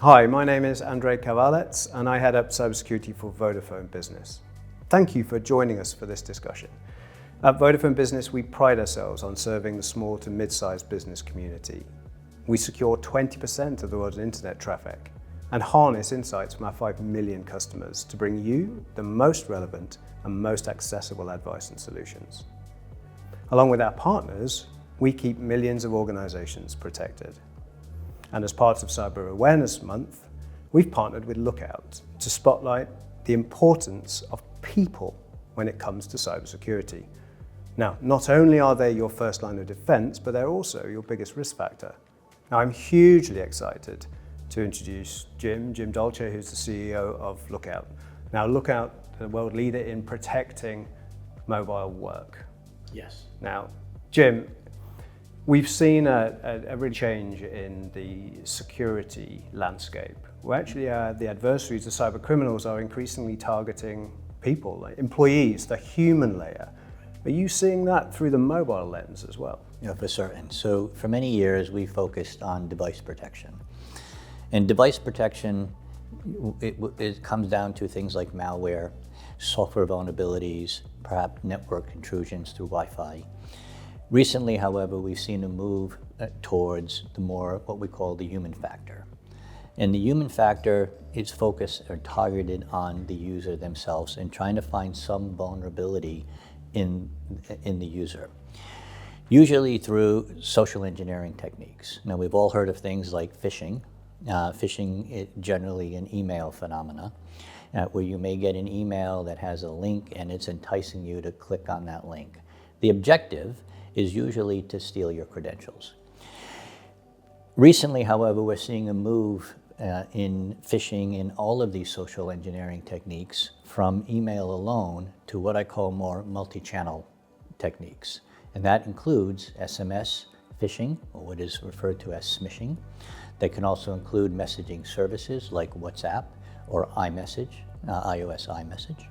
Hi, my name is Andrzej Kawalec and I head up Cybersecurity for Vodafone Business. Thank you for joining us for this discussion. At Vodafone Business, we pride ourselves on serving the small to mid-sized business community. We secure 20% of the world's internet traffic and harness insights from our 5 million customers to bring you the most relevant and most accessible advice and solutions. Along with our partners, we keep millions of organizations protected. And as part of Cyber Awareness Month, we've partnered with Lookout to spotlight the importance of people when it comes to cybersecurity. Now, not only are they your first line of defense, but they're also your biggest risk factor. Now, I'm hugely excited to introduce Jim Dolce, who's the CEO of Lookout. Now, Lookout, the world leader in protecting mobile work. Yes. Now, Jim, we've seen a real change in the security landscape, where actually the adversaries, the cyber criminals, are increasingly targeting people, like employees, the human layer. Are you seeing that through the mobile lens as well? Yeah, for certain. So for many years, we focused on device protection. And device protection, it comes down to things like malware, software vulnerabilities, perhaps network intrusions through Wi-Fi. Recently, however, we've seen a move towards the more what we call the human factor. And the human factor is focused or targeted on the user themselves and trying to find some vulnerability in the user, usually through social engineering techniques. Now, we've all heard of things like phishing. Phishing is generally an email phenomena, where you may get an email that has a link and it's enticing you to click on that link. The objective is usually to steal your credentials. Recently, however, we're seeing a move in phishing in all of these social engineering techniques from email alone to what I call more multi-channel techniques. And that includes SMS phishing, or what is referred to as smishing. They can also include messaging services like WhatsApp or iMessage, iOS iMessage.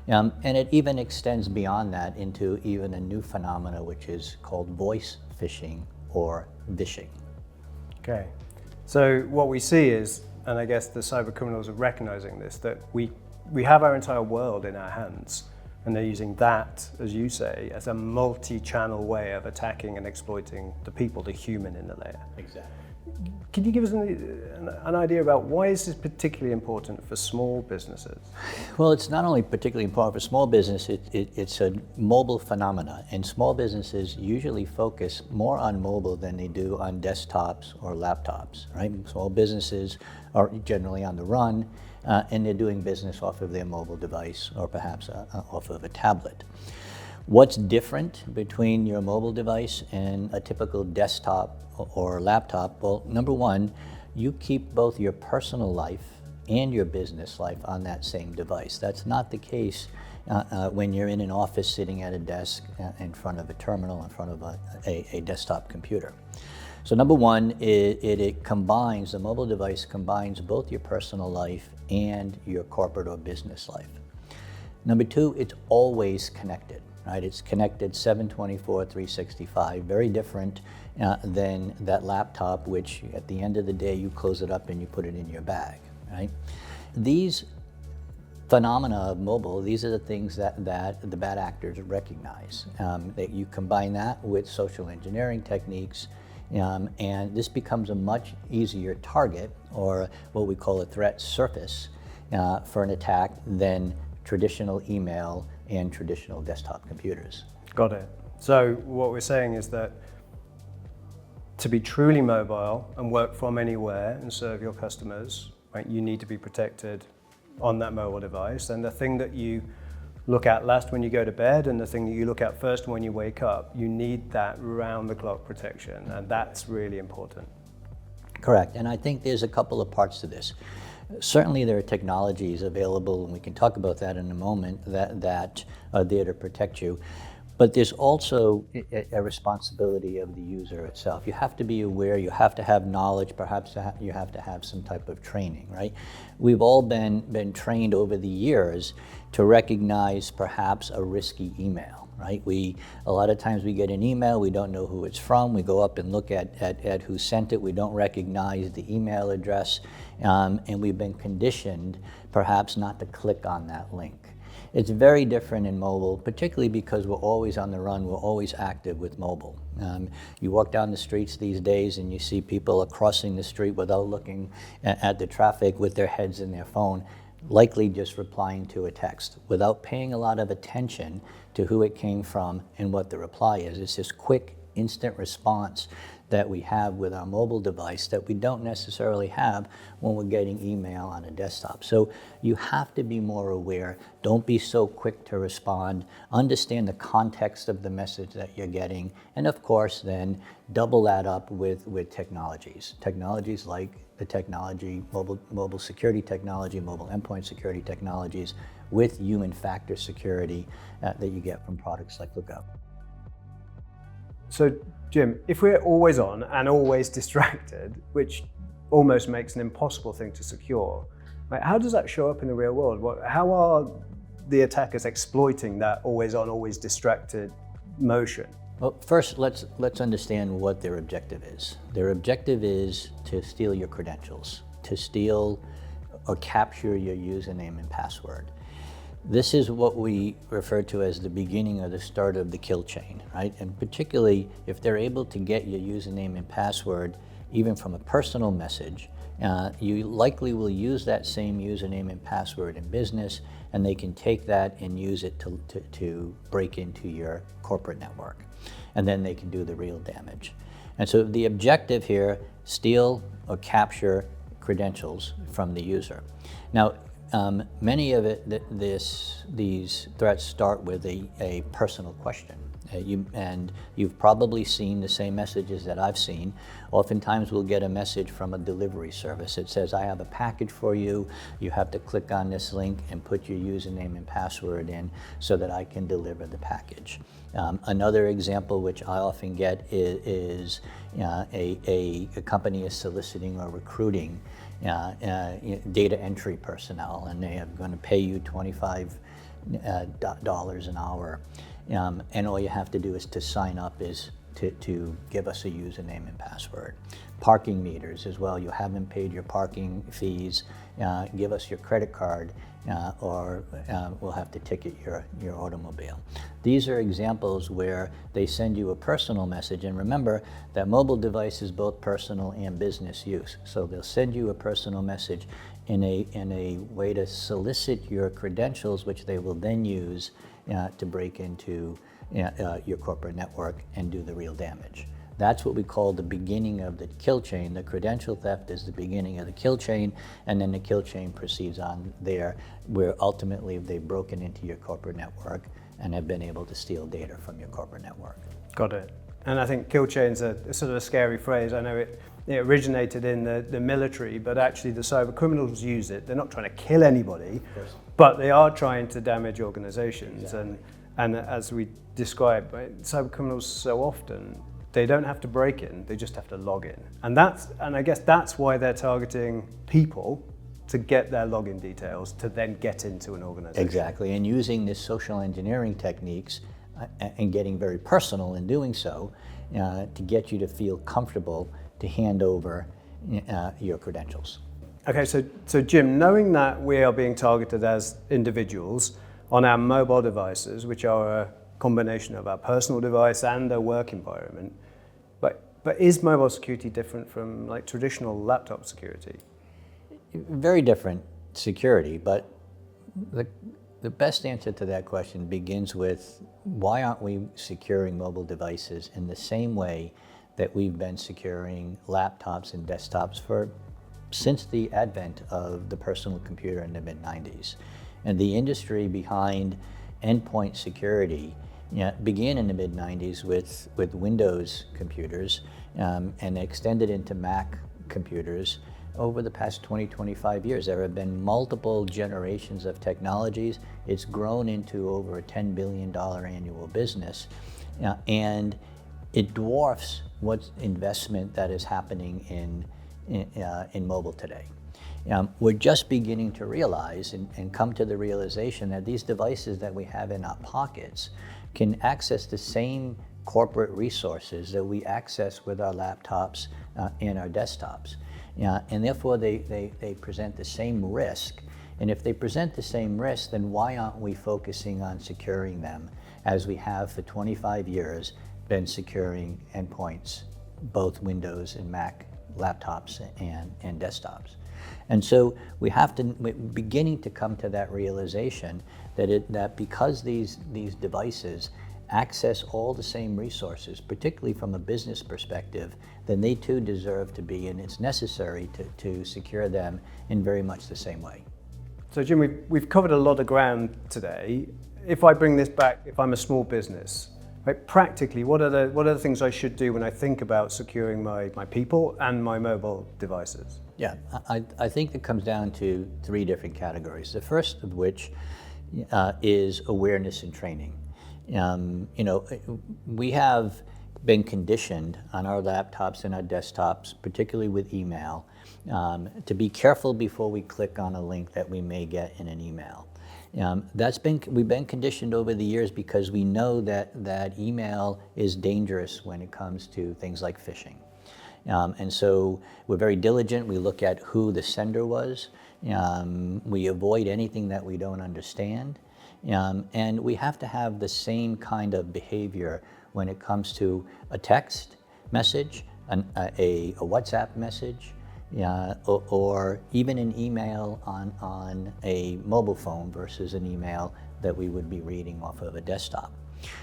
And it even extends beyond that into even a new phenomena, which is called voice phishing or vishing. Okay, so what we see is, and I guess the cyber criminals are recognizing this, that we have our entire world in our hands, and they're using that, as you say, as a multi-channel way of attacking and exploiting the people, the human in the layer. Exactly. Can you give us an idea about why is this particularly important for small businesses? Well, it's not only particularly important for small business, it's a mobile phenomena, and small businesses usually focus more on mobile than they do on desktops or laptops, right? Small businesses are generally on the run, and they're doing business off of their mobile device or perhaps off of a tablet. What's different between your mobile device and a typical desktop or laptop? Well, number one, you keep both your personal life and your business life on that same device. That's not the case when you're in an office sitting at a desk in front of a terminal, in front of a desktop computer. So number one, it combines, the mobile device combines both your personal life and your corporate or business life. Number two, it's always connected. Right, it's connected 7/24, 365, very different than that laptop, which at the end of the day, you close it up and you put it in your bag, right? These phenomena of mobile, these are the things that the bad actors recognize. That you combine that with social engineering techniques, and this becomes a much easier target, or what we call a threat surface, for an attack than traditional email and traditional desktop computers. Got it. So what we're saying is that to be truly mobile and work from anywhere and serve your customers, right, you need to be protected on that mobile device. And the thing that you look at last when you go to bed and the thing that you look at first when you wake up, you need that round-the-clock protection, and that's really important. Correct, and I think there's a couple of parts to this. Certainly there are technologies available, and we can talk about that in a moment, that are there to protect you. But there's also a responsibility of the user itself. You have to be aware, you have to have knowledge, perhaps you have to have some type of training, right? We've all been trained over the years to recognize perhaps a risky email. right? A lot of times we get an email, we don't know who it's from, we go up and look at who sent it, we don't recognize the email address, and we've been conditioned perhaps not to click on that link. It's very different in mobile, particularly because we're always on the run, we're always active with mobile. You walk down the streets these days and you see people are crossing the street without looking at the traffic with their heads in their phone, likely just replying to a text without paying a lot of attention to who it came from and what the reply is. It's this quick, instant response that we have with our mobile device that we don't necessarily have when we're getting email on a desktop. So you have to be more aware. Don't be so quick to respond. Understand the context of the message that you're getting. And of course, then double that up with technologies. Technologies like the technology, mobile security technology, mobile endpoint security technologies with human factor security that you get from products like Lookout. So Jim, if we're always on and always distracted, which almost makes an impossible thing to secure, right, how does that show up in the real world? How are the attackers exploiting that always on, always distracted motion? Well, first, let's understand what their objective is. Their objective is to steal your credentials, to steal or capture your username and password. This is what we refer to as the beginning or the start of the kill chain, right? And particularly if they're able to get your username and password, even from a personal message, you likely will use that same username and password in business, and they can take that and use it to break into your corporate network. And then they can do the real damage. And so the objective here, steal or capture credentials from the user. Now, many of these threats start with a personal question. You've probably seen the same messages that I've seen. Oftentimes we'll get a message from a delivery service. It says, I have a package for you. You have to click on this link and put your username and password in so that I can deliver the package. Another example which I often get is a company is soliciting or recruiting data entry personnel, and they are going to pay you $25 an hour. And all you have to do is to sign up is to give us a username and password. Parking meters as well. You haven't paid your parking fees. Give us your credit card, or we'll have to ticket your automobile. These are examples where they send you a personal message, and remember that mobile device is both personal and business use. So they'll send you a personal message in a way to solicit your credentials, which they will then use to break into your corporate network and do the real damage. That's what we call the beginning of the kill chain. The credential theft is the beginning of the kill chain, and then the kill chain proceeds on there, where ultimately they've broken into your corporate network and have been able to steal data from your corporate network. Got it. And I think kill chain's a sort of a scary phrase. I know it originated in the military, but actually the cyber criminals use it. They're not trying to kill anybody, but they are trying to damage organizations. Exactly. And as we described, right, cyber criminals so often, they don't have to break in, they just have to log in. And I guess that's why they're targeting people, to get their login details to then get into an organization. Exactly, and using this social engineering techniques and getting very personal in doing so to get you to feel comfortable to hand over your credentials. Okay, so Jim, knowing that we are being targeted as individuals on our mobile devices, which are a combination of our personal device and a work environment, but is mobile security different from like traditional laptop security? Very different security, but the best answer to that question begins with, why aren't we securing mobile devices in the same way that we've been securing laptops and desktops since the advent of the personal computer in the mid-90s? And the industry behind endpoint security began in the mid-90s with Windows computers and extended into Mac computers. Over the past 20-25 years, there have been multiple generations of technologies. It's grown into over a $10 billion annual business, and it dwarfs what investment that is happening in mobile today. We're just beginning to realize and come to the realization that these devices that we have in our pockets can access the same corporate resources that we access with our laptops and our desktops. And therefore they present the same risk. And if they present the same risk, then why aren't we focusing on securing them as we have for 25 years been securing endpoints, both Windows and Mac laptops and desktops? And so we're beginning to come to that realization that because these devices access all the same resources, particularly from a business perspective, then they too deserve to be, and it's necessary to secure them in very much the same way. So Jim, we've covered a lot of ground today. If I bring this back, if I'm a small business, right, practically, what are the things I should do when I think about securing my people and my mobile devices? Yeah, I think it comes down to three different categories. The first of which is awareness and training. We have been conditioned on our laptops and our desktops, particularly with email, to be careful before we click on a link that we may get in an email. We've been conditioned over the years because we know that email is dangerous when it comes to things like phishing. And so we're very diligent. We look at who the sender was. We avoid anything that we don't understand. And we have to have the same kind of behavior when it comes to a text message, a WhatsApp message, or even an email on a mobile phone versus an email that we would be reading off of a desktop.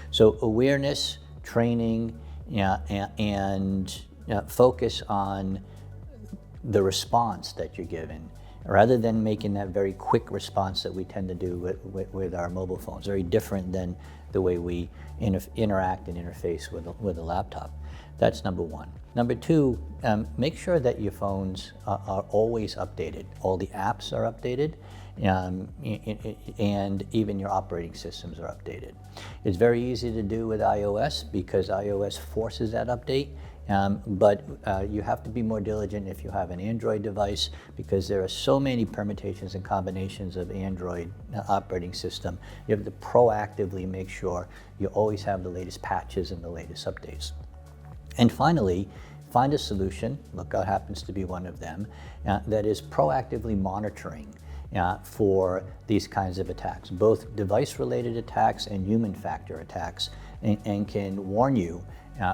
So awareness, training, and focus on the response that you're given, rather than making that very quick response that we tend to do with our mobile phones. Very different than the way we interact and interface with a laptop. That's number one. Number two, make sure that your phones are always updated. All the apps are updated, and even your operating systems are updated. It's very easy to do with iOS because iOS forces that update. But you have to be more diligent if you have an Android device, because there are so many permutations and combinations of Android operating system. You have to proactively make sure you always have the latest patches and the latest updates. And finally, find a solution, Lookout happens to be one of them, that is proactively monitoring for these kinds of attacks, both device-related attacks and human factor attacks, and can warn you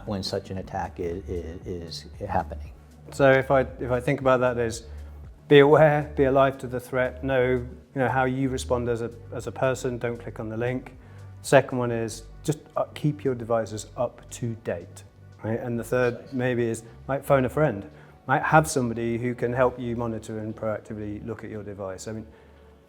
when such an attack is happening. So if I think about that, is be aware, be alive to the threat, know how you respond as a person, don't click on the link. Second one is just keep your devices up to date, right? And the third maybe is phone a friend. Have somebody who can help you monitor and proactively look at your device. I mean,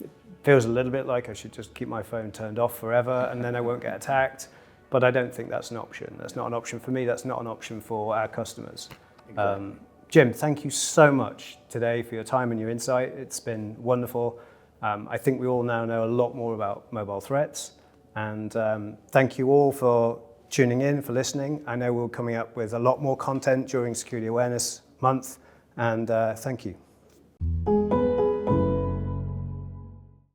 it feels a little bit like I should just keep my phone turned off forever and then I won't get attacked. But I don't think that's an option. That's not an option for me. That's not an option for our customers. Exactly. Jim, thank you so much today for your time and your insight. It's been wonderful. I think we all now know a lot more about mobile threats. And thank you all for tuning in, for listening. I know we're coming up with a lot more content during Security Awareness Month. And thank you.